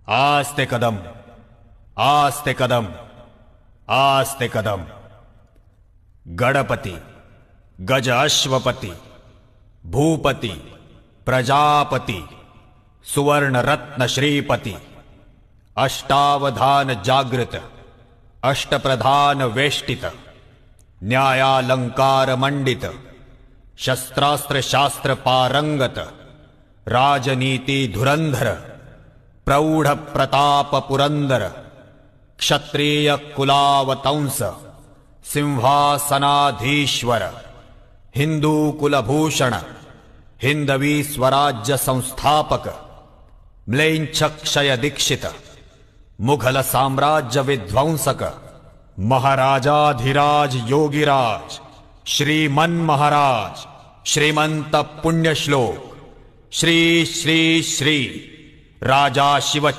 आस्ते कदम, आस्ते कदम, आस्ते कदम। गणपति, गज अश्वपति, भूपति, प्रजापति, सुवर्ण रत्न श्रीपति, अष्टावधान जागृत, अष्टप्रधान वेष्टित, न्यायालंकार मंडित, शस्त्रास्त्र शास्त्र पारंगत, राजनीति धुरंधर, प्रौढ़ प्रताप पुरंदर, क्षत्रिय कुलावतंस, सिंहासनाधीश्वर, हिंदू कुलभूषण, हिंदवी स्वराज्य संस्थापक, म्लेच्छक्षय दीक्षित, मुघल साम्राज्य विध्वंसक, महाराजाधिराज योगिराज, श्रीमन महाराज, श्रीमंत पुण्यश्लोक, श्री श्री श्री राजा शिव